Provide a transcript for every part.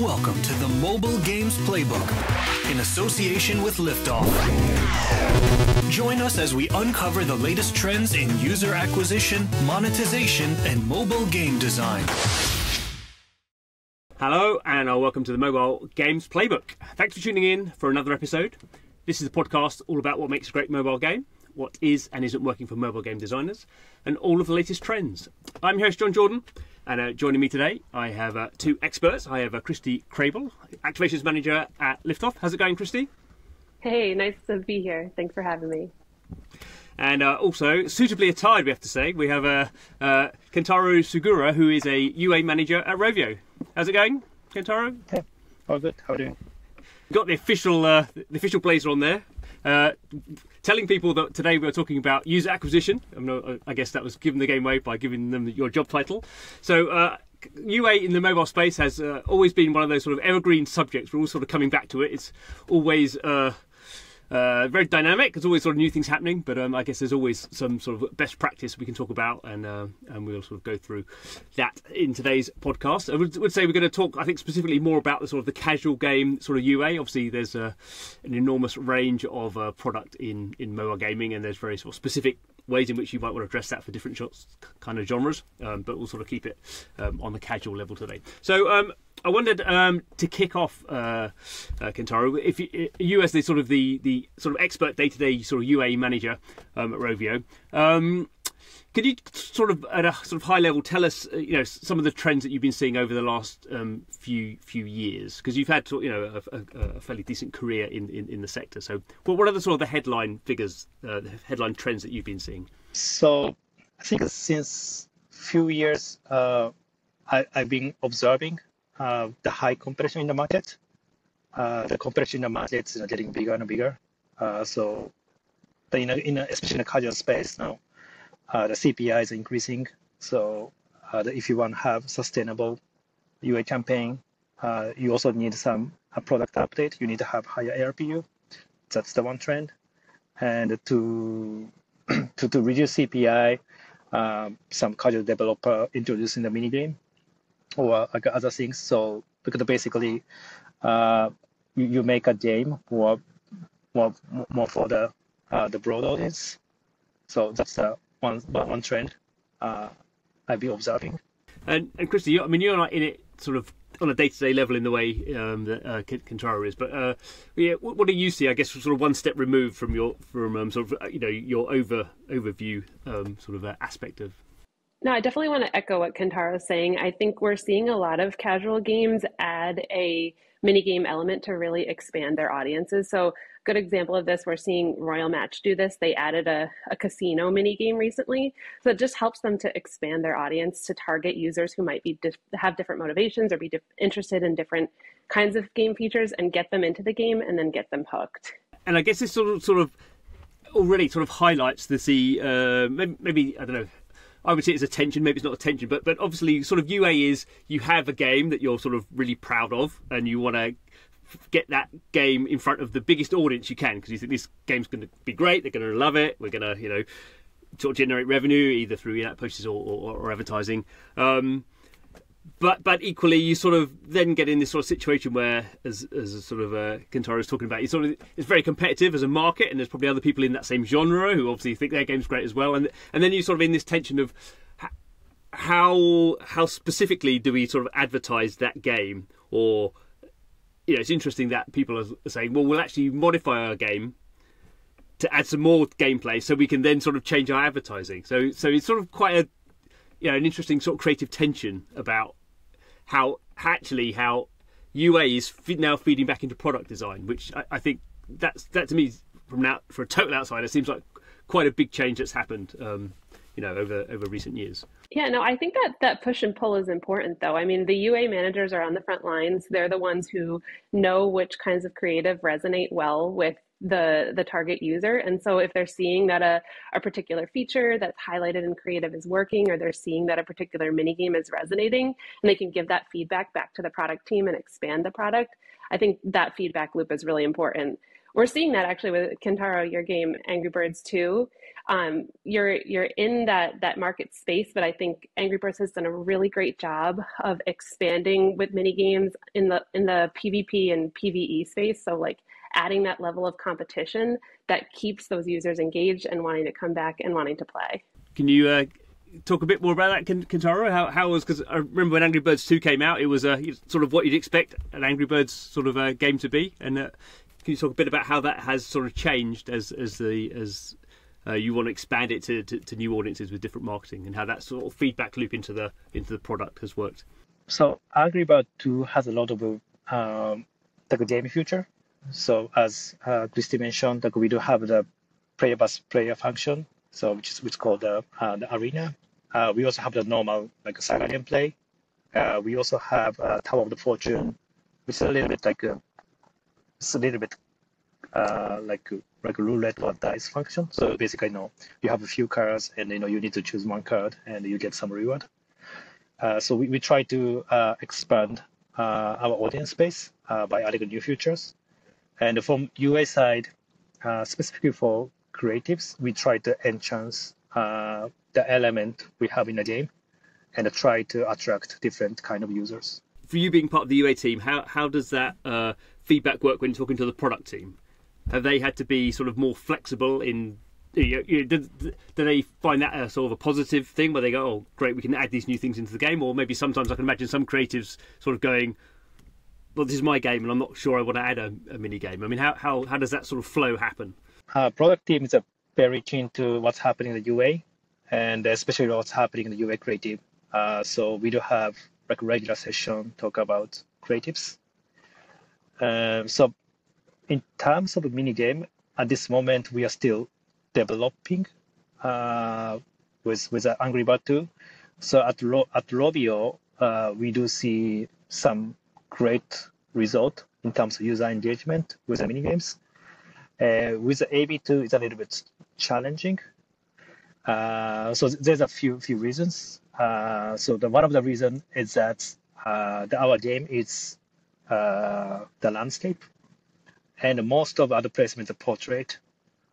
Welcome to the Mobile Games Playbook in association with Liftoff. Join us as we uncover the latest trends in user acquisition, monetization, and mobile game design. Hello, and welcome to the Mobile Games Playbook. Thanks for tuning in for another episode. This is a podcast all about what makes a great mobile game, what is and isn't working for mobile game designers, and all of the latest trends. I'm your host, John Jordan, and joining me today, I have two experts. I have Christie Crable, Activations Manager at Liftoff. How's it going, Christie? Hey, nice to be here. Thanks for having me. And also, suitably attired, we have to say, we have Kentaro Sugiara, who is a UA Manager at Rovio. How's it going, Kentaro? Yeah, all good. How are you doing? Got the official blazer on there. Telling people that today we're talking about user acquisition. I guess that was giving the game away by giving them your job title. So UA in the mobile space has always been one of those sort of evergreen subjects. We're all sort of coming back to it. It's always very dynamic. There's always sort of new things happening, but I guess there's always some sort of best practice we can talk about, and we'll sort of go through that in today's podcast. I would say we're going to talk, I think, specifically more about the sort of the casual game sort of UA. Obviously, there's an enormous range of product in mobile gaming, and there's very sort of specific ways in which you might want to address that for different kind of genres, but we'll sort of keep it on the casual level today. So I wondered to kick off, Kentaro, if you as the sort of expert day-to-day sort of UA manager at Rovio, could you sort of at a sort of high level tell us some of the trends that you've been seeing over the last few years, because you've had a fairly decent career in the sector. So what are the sort of the headline figures, the headline trends that you've been seeing? So I think since few years I've been observing the high competition in the market. The competition in the market is getting bigger and bigger. So especially in the casual space now, the CPI is increasing. So if you want to have sustainable UA campaign, you also need some product update. You need to have higher ARPU. That's the one trend. And to reduce CPI, some casual developer introducing the minigame or other things. So because basically you make a game more for the broad audience. So that's the one trend I've been observing. And Christie, you're not in it sort of on a day-to-day level in the way that Kentaro is, but what do you see? I guess sort of one step removed from your overview sort of aspect of. No, I definitely want to echo what Kentaro is saying. I think we're seeing a lot of casual games add a minigame element to really expand their audiences. So good example of this, we're seeing Royal Match do this. They added a casino minigame recently. So it just helps them to expand their audience to target users who might be have different motivations or be interested in different kinds of game features and get them into the game and then get them hooked. And I guess this sort of already sort of highlights maybe I don't know, I would say it's attention, maybe it's not attention, but obviously sort of UA is you have a game that you're sort of really proud of and you want to get that game in front of the biggest audience you can because you think this game's going to be great, they're going to love it, we're going to sort of generate revenue either through in-app purchases or advertising. But equally, you sort of then get in this sort of situation where, as sort of Kentaro is talking about, it's very competitive as a market, and there's probably other people in that same genre who obviously think their game's great as well, and then you're sort of in this tension of how specifically do we sort of advertise that game, or it's interesting that people are saying, well, we'll actually modify our game to add some more gameplay so we can then sort of change our advertising. So it's sort of quite an interesting sort of creative tension about how UA is now feeding back into product design, which I think that to me for a total outsider seems like quite a big change that's happened over recent years. Yeah, no, I think that push and pull is important, though. I mean, the UA managers are on the front lines. They're the ones who know which kinds of creative resonate well with the target user. And so if they're seeing that a particular feature that's highlighted in creative is working, or they're seeing that a particular minigame is resonating, and they can give that feedback back to the product team and expand the product, I think that feedback loop is really important. we're seeing that actually with Kentaro, your game Angry Birds 2. You're in that market space, but I think Angry Birds has done a really great job of expanding with mini games in the PvP and PvE space. So like adding that level of competition that keeps those users engaged and wanting to come back and wanting to play. Can you talk a bit more about that, Kentaro? How was, because I remember when Angry Birds 2 came out, it was sort of what you'd expect an Angry Birds sort of game to be, and can you talk a bit about how that has sort of changed as you want to expand it to new audiences with different marketing, and how that sort of feedback loop into the product has worked? So Angry Birds 2 has a lot of the game feature. So as Christie mentioned, we do have the player versus player function, so which is called the arena. We also have the normal like side gameplay. We also have Tower of the Fortune, which is a little bit like like a roulette or dice function. So basically, you have a few cards, and you need to choose one card, and you get some reward. So we try to expand our audience base by adding new features. And from UA side, specifically for creatives, we try to enhance the element we have in the game and try to attract different kind of users. For you being part of the UA team, how does that feedback work when you're talking to the product team? Have they had to be sort of more flexible in? Do they find that a sort of a positive thing where they go, "Oh, great, we can add these new things into the game"? Or maybe sometimes I can imagine some creatives sort of going, "Well, this is my game, and I'm not sure I want to add a mini game." I mean, how does that sort of flow happen? Product team is very keen to what's happening in the UA, and especially what's happening in the UA creative. So we do have like a regular session talk about creatives. So in terms of a mini game, at this moment we are still developing with Angry Birds 2. So at Rovio, we do see some great result in terms of user engagement with the mini games. With the AB2, it's a little bit challenging. So there's a few reasons. So one of the reasons is that our game is the landscape, and most of other placements are portrait.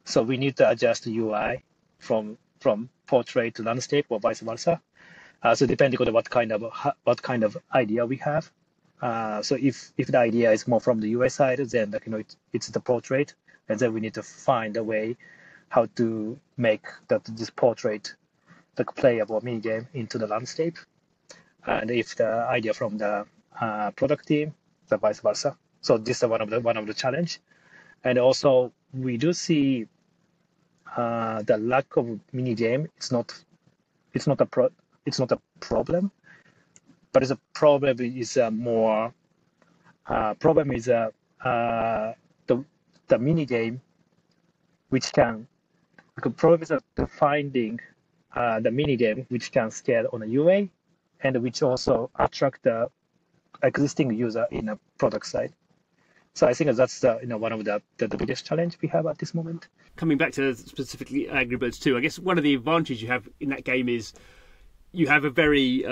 So we need to adjust the UI from portrait to landscape or vice versa. So depending on what kind of idea we have. So if the idea is more from the UI side, then it's the portrait, and then we need to find a way how to make this portrait the playable mini game into the landscape. And if the idea from the product team, the vice versa. So this is one of the challenge. And also we do see the lack of mini game. It's not a problem, but it's a problem is more problem is the mini game, which can problem is the finding the mini game which can scale on a UA, and which also attract the existing user in a product side. So I think that's one of the biggest challenge we have at this moment. Coming back to specifically Angry Birds 2, I guess one of the advantages you have in that game is you have a very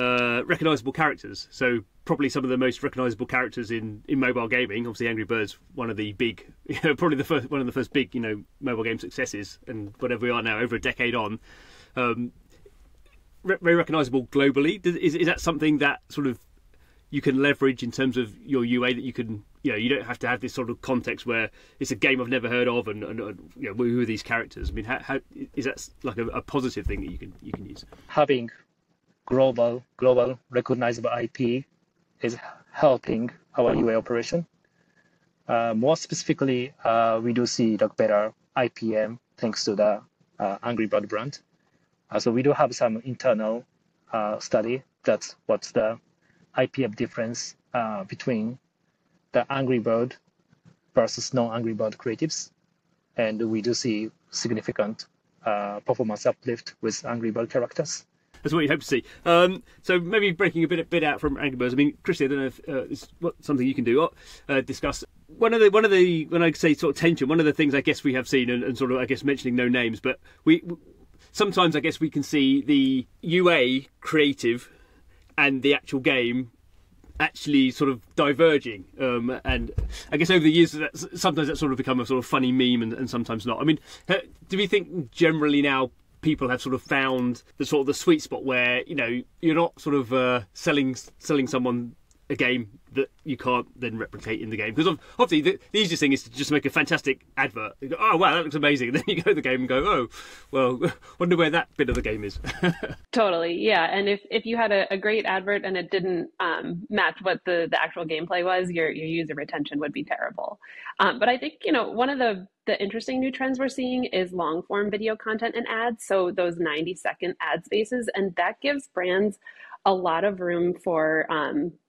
recognisable characters. So probably some of the most recognisable characters in mobile gaming. Obviously, Angry Birds, one of the big, probably one of the first big, mobile game successes, and whatever we are now, over a decade on, very recognisable globally. Is that something that sort of you can leverage in terms of your UA, that you can, you don't have to have this sort of context where it's a game I've never heard of, and who are these characters? I mean, how is that like a positive thing that you can use? Having global recognizable IP is helping our UA operation. More specifically, we do see better IPM thanks to the Angry Bird brand. So we do have some internal study that's what's the IPM difference between the Angry Bird versus non-Angry Bird creatives, and we do see significant performance uplift with Angry Bird characters. That's what you hope to see. So maybe breaking a bit out from Angry Birds. I mean, Christie, I don't know if it's something you can do. Discuss one of the when I say sort of tension. One of the things I guess we have seen, and sort of I guess mentioning no names, but we sometimes I guess we can see the UA creative and the actual game actually sort of diverging. And I guess over the years, sometimes that's sort of become a sort of funny meme, and sometimes not. I mean, do we think generally now people have sort of found the sort of the sweet spot where, you know, you're not sort of selling someone a game that you can't then replicate in the game? Because obviously the easiest thing is to just make a fantastic advert. You go, oh wow, that looks amazing, and then you go to the game and go, oh well, wonder where that bit of the game is. Totally, yeah. And if you had a great advert and it didn't match what the actual gameplay was, your user retention would be terrible. But I think, you know, one of the interesting new trends we're seeing is long form video content and ads. So those 90-second ad spaces, and that gives brands a lot of room for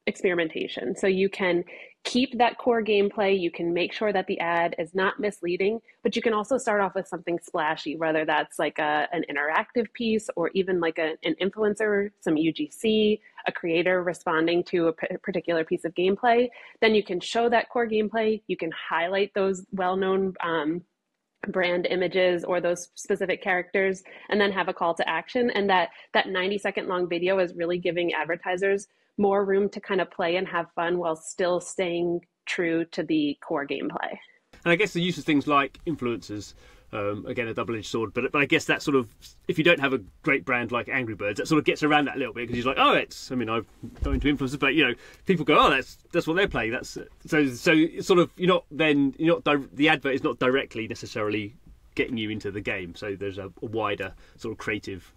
experimentation. So you can keep that core gameplay, you can make sure that the ad is not misleading, but you can also start off with something splashy, whether that's like an interactive piece or even like an influencer, some UGC, a creator responding to a particular piece of gameplay. Then you can show that core gameplay, you can highlight those well-known brand images or those specific characters, and then have a call to action. And that 90-second long video is really giving advertisers more room to kind of play and have fun while still staying true to the core gameplay. And I guess the use of things like influencers, again, a double-edged sword, but I guess that sort of, if you don't have a great brand like Angry Birds, that sort of gets around that a little bit, because you're like, oh, it's, I mean, I'm not into influencers, but, you know, people go, oh, that's what they're playing. That's so it's sort of, the advert is not directly necessarily getting you into the game. So there's a wider sort of creative,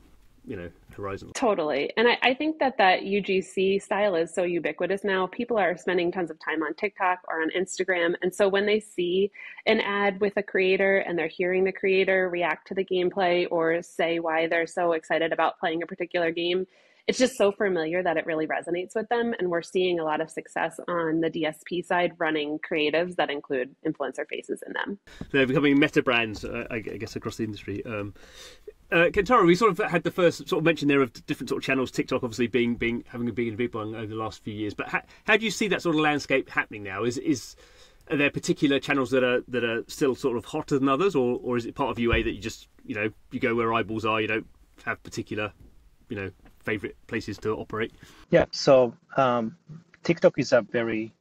you know, horizon. Totally. And I think that UGC style is so ubiquitous now. People are spending tons of time on TikTok or on Instagram. And so when they see an ad with a creator and they're hearing the creator react to the gameplay or say why they're so excited about playing a particular game, it's just so familiar that it really resonates with them. And we're seeing a lot of success on the DSP side running creatives that include influencer faces in them. They're becoming meta brands, I guess, across the industry. Kentaro, we sort of had the first sort of mention there of different sort of channels, TikTok obviously having a big one over the last few years. But how do you see that sort of landscape happening now? Are there particular channels that are still sort of hotter than others, or is it part of UA that you just, you know, you go where eyeballs are, you don't have particular, you know, favorite places to operate? Yeah, so TikTok is a very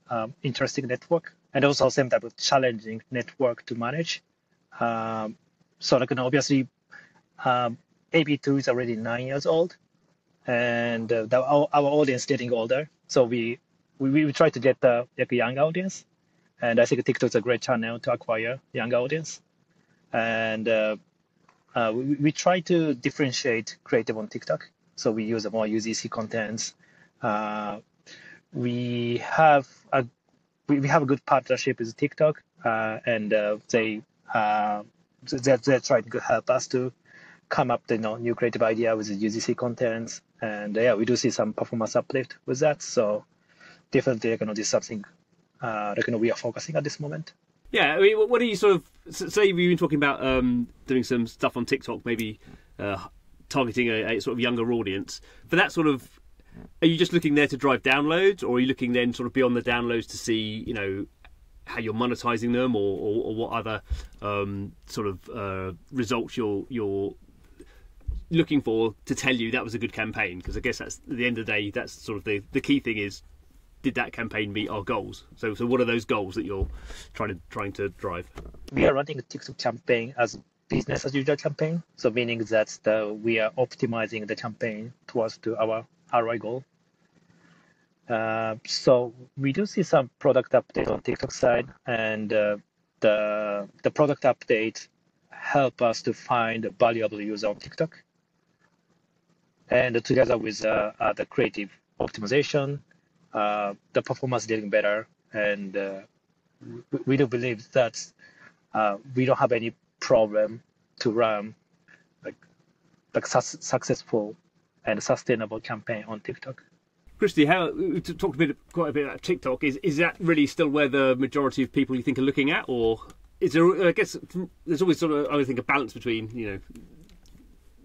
interesting network, and also same type of challenging network to manage. So like, obviously, AB2 is already 9 years old, and our audience is getting older. So we try to get a young audience, and I think TikTok is a great channel to acquire young audience. And we try to differentiate creative on TikTok. So we use more UGC contents. We have a good partnership with TikTok, and they're trying to help us to come up with new creative idea with the UGC contents, and we do see some performance uplift with that. So definitely, this is something we are focusing at this moment. Yeah, I mean, what do you sort of say? We've been talking about doing some stuff on TikTok, maybe targeting a sort of younger audience. For that sort of, are you just looking there to drive downloads, or are you looking then sort of beyond the downloads to see, you know, how you're monetizing them, or what other sort of results you're looking for to tell you that was a good campaign? Because I guess that's, at the end of the day, that's sort of the key thing is, did that campaign meet our goals? So what are those goals that you're trying to drive? We are running a TikTok campaign as business as usual campaign. So meaning that we are optimizing the campaign towards to our ROI goal. So we do see some product update on TikTok side, and the product update help us to find a valuable user on TikTok. And together with the creative optimization, the performance is getting better, and we do believe that we don't have any problem to run like successful and sustainable campaign on TikTok. Christie, we talked quite a bit about TikTok. Is that really still where the majority of people you think are looking at, or is there? I guess there's always sort of, I would think, a balance between, you know,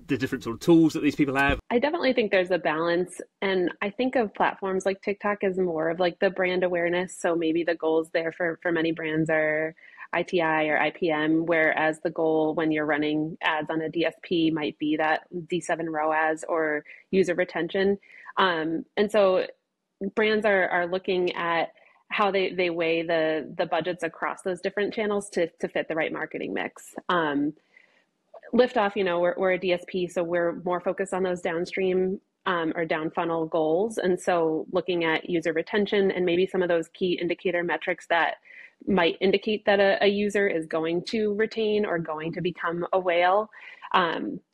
the different sort of tools that these people have. I definitely think there's a balance, and I think of platforms like TikTok as more of like the brand awareness. So maybe the goals there for many brands are ITI or IPM, whereas the goal when you're running ads on a DSP might be that D7 ROAS or user retention. And so brands are looking at how they weigh the budgets across those different channels to fit the right marketing mix. Liftoff, we're a DSP, so we're more focused on those downstream or down funnel goals. And so looking at user retention and maybe some of those key indicator metrics that might indicate that a user is going to retain or going to become a whale.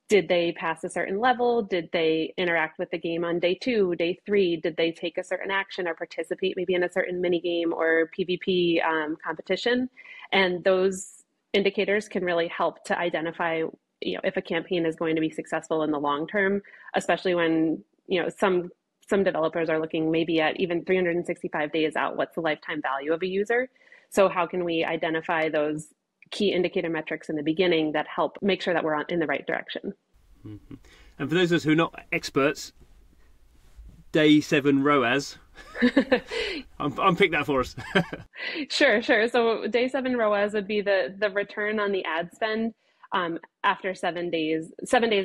Did they pass a certain level? Did they interact with the game on day 2, day 3? Did they take a certain action or participate maybe in a certain mini game or PvP competition? And those indicators can really help to identify, if a campaign is going to be successful in the long term, especially when, some developers are looking maybe at even 365 days out, what's the lifetime value of a user? So how can we identify those key indicator metrics in the beginning that help make sure that we're in the right direction? Mm-hmm. And for those of us who are not experts, day 7 ROAS, unpick that for us. Sure. So day 7 ROAS would be the return on the ad spend after 7 days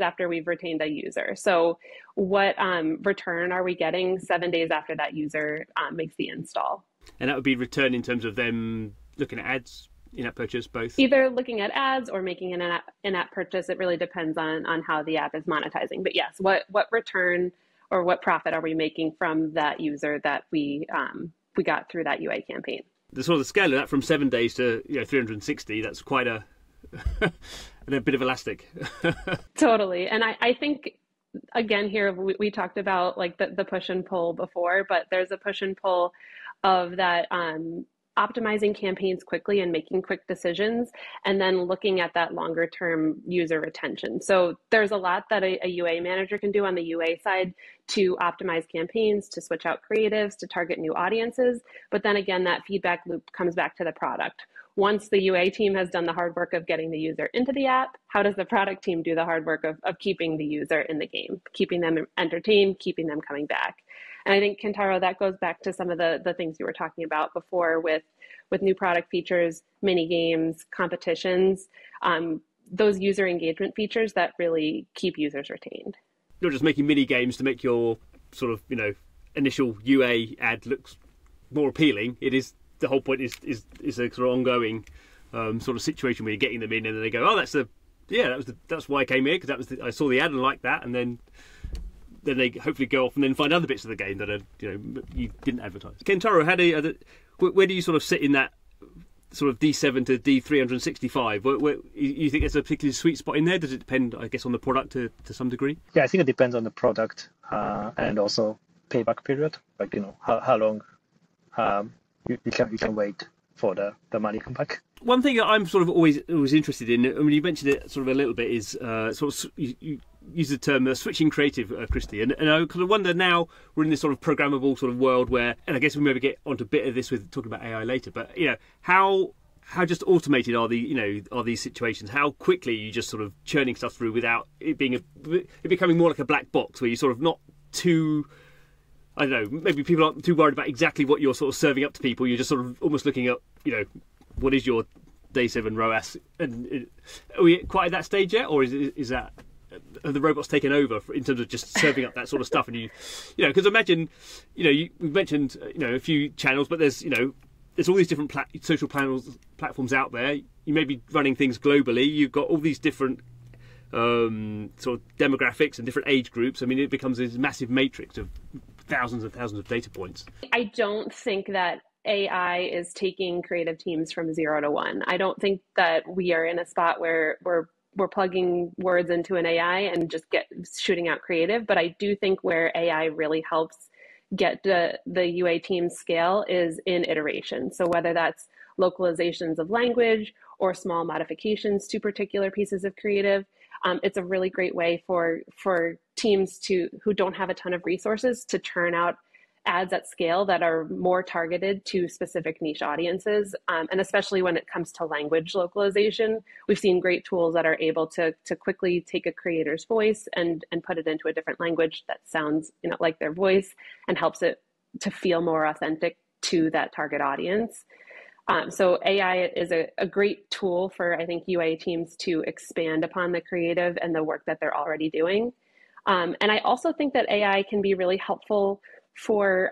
after we've retained a user. So what return are we getting 7 days after that user makes the install? And that would be return in terms of them looking at ads, in-app purchase, both? Either looking at ads or making an in-app purchase. It really depends on how the app is monetizing. But yes, what return or what profit are we making from that user that we got through that UA campaign? The sort of scale of that from 7 days to 360, that's quite a bit of elastic. Totally. And I think, again, here we talked about like the push and pull before, but there's a push and pull of that optimizing campaigns quickly and making quick decisions, and then looking at that longer term user retention. So there's a lot that a UA manager can do on the UA side to optimize campaigns, to switch out creatives, to target new audiences. But then again, that feedback loop comes back to the product. Once the UA team has done the hard work of getting the user into the app, how does the product team do the hard work of keeping the user in the game, keeping them entertained, keeping them coming back? And I think, Kentaro, that goes back to some of the things you were talking about before with new product features, mini games, competitions, those user engagement features that really keep users retained. Not just making mini games to make your sort of, initial UA ad looks more appealing. It is, the whole point is a sort of ongoing sort of situation where you're getting them in and then they go, oh, that's why I came here, because I saw the ad and liked that, and then they hopefully go off and then find other bits of the game that are, you didn't advertise. Kentaro, where do you sort of sit in that sort of D7 to D365? Where you think there's a particularly sweet spot in there? Does it depend, I guess, on the product to some degree? Yeah, I think it depends on the product and also payback period. Like, how long you can wait for the money come back. One thing that I'm sort of always interested in, I mean, you mentioned it sort of a little bit, is sort of you use the term switching creative, Christie, and I kind of wonder, now we're in this sort of programmable sort of world where, and I guess we maybe get onto a bit of this with talking about AI later, but how just automated are these situations? How quickly are you just sort of churning stuff through without it becoming more like a black box where you're sort of not too, I don't know, maybe people aren't too worried about exactly what you're sort of serving up to people. You're just sort of almost looking at, what is your day 7 ROAS? And are we quite at that stage yet, or is that, have the robots taken over in terms of just serving up that sort of stuff? And because imagine, we've mentioned a few channels, but there's all these different social platforms out there. You may be running things globally. You've got all these different sort of demographics and different age groups. I mean, it becomes this massive matrix of thousands and thousands of data points. I don't think that AI is taking creative teams from 0 to 1. I don't think that we are in a spot where we're plugging words into an AI and just shooting out creative. But I do think where AI really helps get the UA team scale is in iteration. So whether that's localizations of language or small modifications to particular pieces of creative, it's a really great way for teams who don't have a ton of resources to churn out ads at scale that are more targeted to specific niche audiences. And especially when it comes to language localization, we've seen great tools that are able to quickly take a creator's voice and put it into a different language that sounds like their voice and helps it to feel more authentic to that target audience. So AI is a great tool for, I think, UA teams to expand upon the creative and the work that they're already doing. And I also think that AI can be really helpful for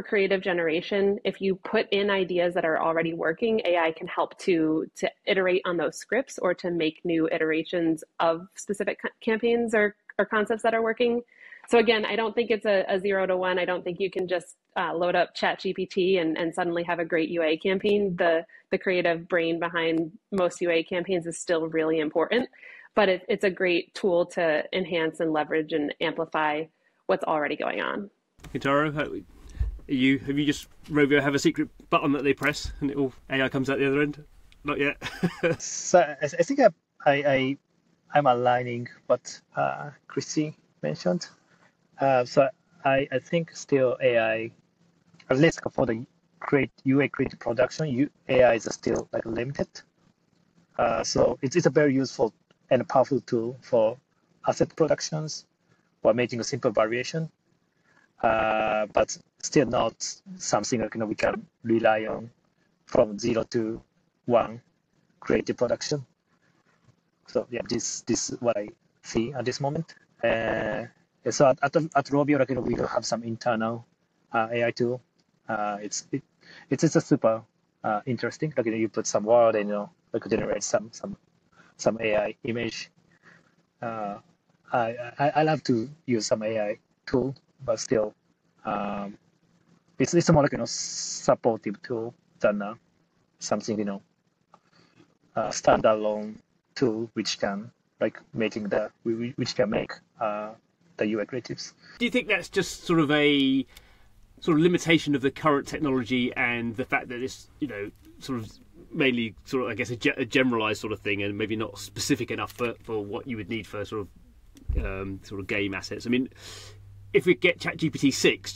creative generation, if you put in ideas that are already working, AI can help to iterate on those scripts or to make new iterations of specific campaigns or concepts that are working. So again, I don't think it's a 0 to 1. I don't think you can just load up ChatGPT and suddenly have a great UA campaign. The creative brain behind most UA campaigns is still really important, but it's a great tool to enhance and leverage and amplify what's already going on. Kentaro, have you just Rovio have a secret button that they press and AI comes out the other end? Not yet. So I think I'm aligning what Christie mentioned. So I think still AI, at least for the UA creative production, AI is still like limited. So it's a very useful and powerful tool for asset productions or making a simple variation. But still not something like, we can rely on from 0 to 1 creative production. So yeah, this is what I see at this moment. So at Rovio, like, we have some internal AI tool. It's a super interesting. Like, you put some word and like generate some AI image. I love to use some AI tool, but still, it's more like supportive tool than something standalone tool which can which can make the UI creatives. Do you think that's just sort of a limitation of the current technology and the fact that it's sort of mainly sort of, I guess, a generalized sort of thing and maybe not specific enough for what you would need for sort of game assets? I mean, if we get ChatGPT 6,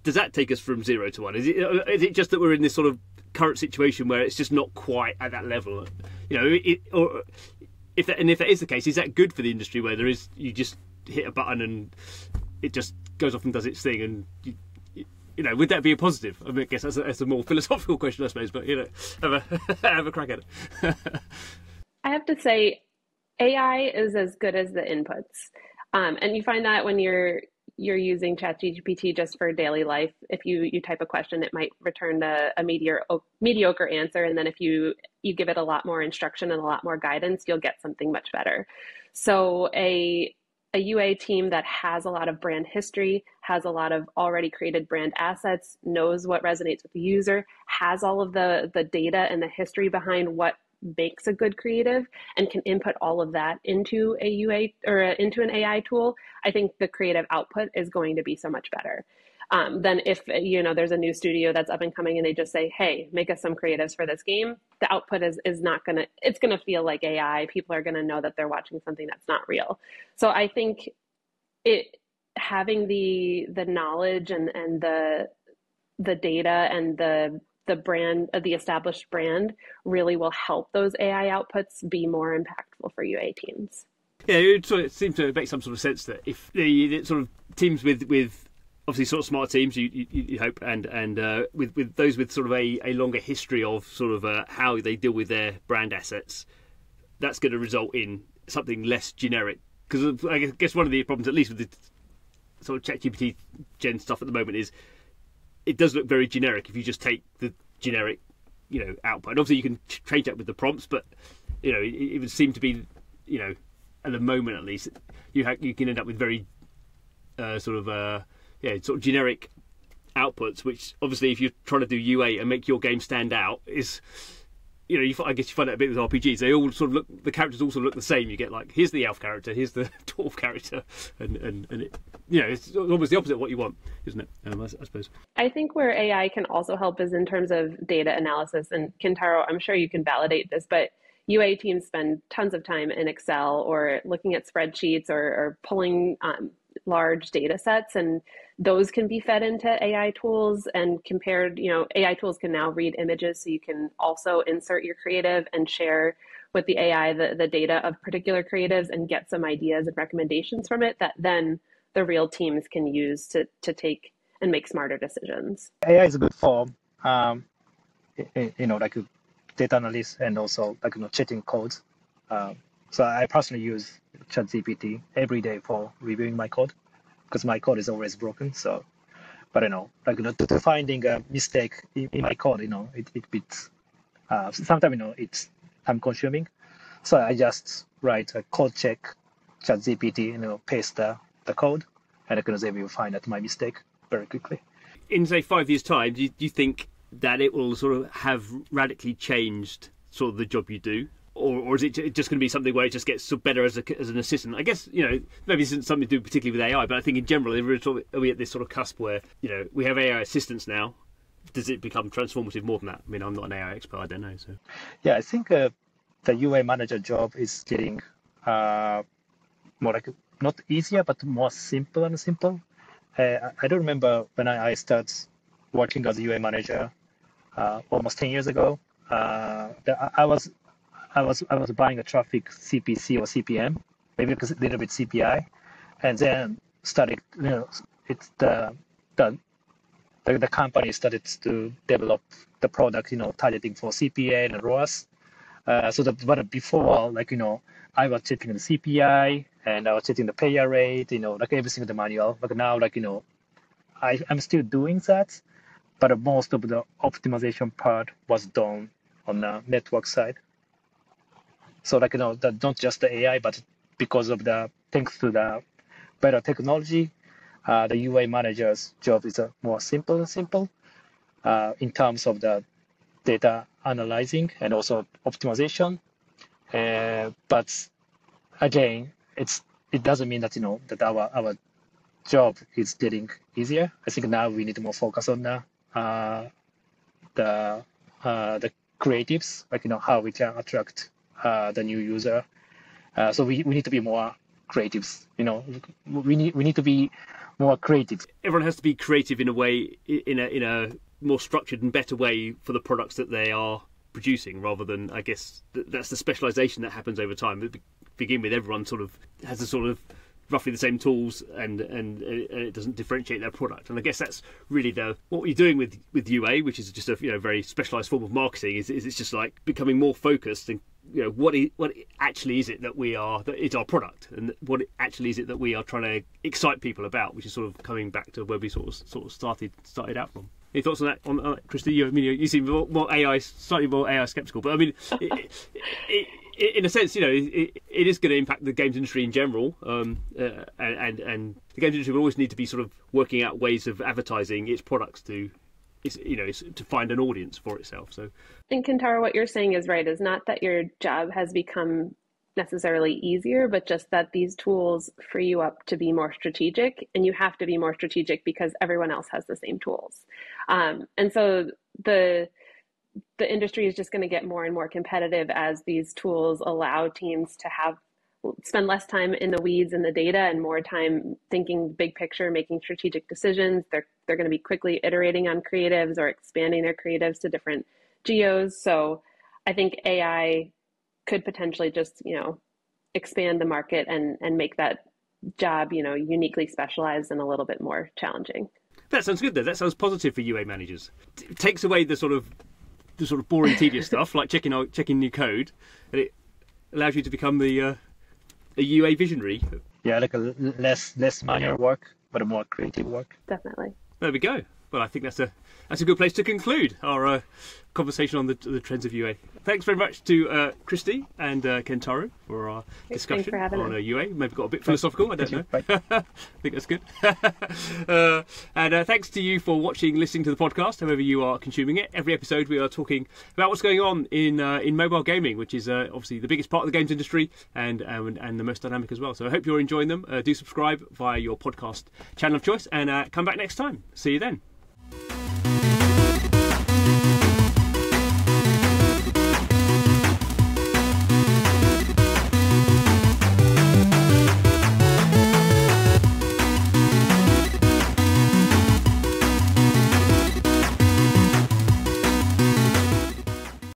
does that take us from 0 to 1? Is it just that we're in this sort of current situation where it's just not quite at that level? Or if that is the case, is that good for the industry where you just hit a button and it just goes off and does its thing? And would that be a positive? I guess that's a more philosophical question, I suppose. But have a crack at it. I have to say, AI is as good as the inputs. And you find that when you're using ChatGPT just for daily life, if you type a question, it might return a mediocre answer. And then if you give it a lot more instruction and a lot more guidance, you'll get something much better. So a UA team that has a lot of brand history, has a lot of already created brand assets, knows what resonates with the user, has all of the data and the history behind what makes a good creative, and can input all of that into a UA or into an AI tool, I think the creative output is going to be so much better than if there's a new studio that's up and coming and they just say, hey, make us some creatives for this game. The output is not gonna, it's gonna feel like AI. People are gonna know that they're watching something that's not real. So I think having the knowledge and the data and the brand, the established brand, really will help those AI outputs be more impactful for UA teams. Yeah, it sort of seems to make some sort of sense that if the sort of teams with obviously sort of smart teams, you hope, and with those with sort of a longer history of sort of how they deal with their brand assets, that's going to result in something less generic. Because I guess one of the problems, at least with the sort of ChatGPT gen stuff at the moment, is it does look very generic if you just take the generic, output. And obviously you can change that with the prompts, but it would seem to be, at the moment at least, you can end up with very sort of generic outputs, which obviously if you're trying to do UA and make your game stand out is, I guess you find that a bit with RPGs. They all sort of the characters also look the same. You get here's the elf character, here's the dwarf character, and it, it's almost the opposite of what you want, isn't it? I suppose. I think where AI can also help is in terms of data analysis. And Kentaro, I'm sure you can validate this, but UA teams spend tons of time in Excel or looking at spreadsheets or pulling large data sets, and those can be fed into AI tools and compared. AI tools can now read images, so you can also insert your creative and share with the AI the data of particular creatives and get some ideas and recommendations from it that then the real teams can use to take and make smarter decisions. AI is good for like data analysts and also checking codes. So I personally use ChatGPT every day for reviewing my code. because my code is always broken. So, but like to finding a mistake in my code, it bits. Sometimes it's time consuming. So I just write a code check, ChatGPT, paste the code, and they will find out my mistake very quickly. In say 5 years' time, do you think that it will sort of have radically changed sort of the job you do? Or is it just going to be something where it just gets better as an assistant? I guess, maybe this isn't something to do particularly with AI, but I think in general, are we at this sort of cusp where, we have AI assistants now? Does it become transformative more than that? I mean, I'm not an AI expert, I don't know. So yeah, I think the UA manager job is getting more like not easier, but more simple and simple. I don't remember when I started working as a UA manager almost 10 years ago. I was buying a traffic CPC or CPM, maybe a little bit CPI, and then started, it's the company started to develop the product, targeting for CPA and ROAS. But before, I was checking the CPI and I was checking the payer rate, like everything in the manual. But now, I'm still doing that, but most of the optimization part was done on the network side. So not just the AI, but because of thanks to the better technology, the UA manager's job is more simple in terms of the data analyzing and also optimization. But again, it doesn't mean that that our job is getting easier. I think now we need to more focus on the creatives, how we can attract the new user. So we need to be more creatives. We need to be more creative. Everyone has to be creative in a way, in a more structured and better way for the products that they are producing, rather than, I guess, that's the specialization that happens over time. To begin with, everyone sort of has a sort of roughly the same tools, and it doesn't differentiate their product. And I guess that's really what you're doing with UA, which is just a very specialized form of marketing. Is it's just like becoming more focused, and what actually is it that it's our product, and what actually is it that we are trying to excite people about, which is sort of coming back to where we sort of started out from. Any thoughts on that, Christie? You seem slightly more AI skeptical, but I mean, in a sense, it is going to impact the games industry in general, and the games industry will always need to be sort of working out ways of advertising its products to find an audience for itself. So, I think, Kentaro, what you're saying is right. Is not that your job has become necessarily easier, but just that these tools free you up to be more strategic, and you have to be more strategic because everyone else has the same tools. And so the industry is just going to get more and more competitive as these tools allow teams to spend less time in the weeds and the data and more time thinking big picture, making strategic decisions. They're going to be quickly iterating on creatives or expanding their creatives to different geos. So I think AI could potentially just, expand the market and make that job, uniquely specialized and a little bit more challenging. That sounds good, though. That sounds positive for UA managers. It takes away the sort of boring, tedious stuff like checking new code, and it allows you to become a UA visionary. Yeah, like a less manual work, but a more creative work. Definitely. There we go. Well, I think that's a good place to conclude our conversation on the trends of UA. Thanks very much to Christie and Kentaro for our discussion on UA. Maybe got a bit philosophical, I don't know. I think that's good. And thanks to you for listening to the podcast, however you are consuming it. Every episode we are talking about what's going on in mobile gaming, which is obviously the biggest part of the games industry and the most dynamic as well. So I hope you're enjoying them. Do subscribe via your podcast channel of choice, and come back next time. See you then.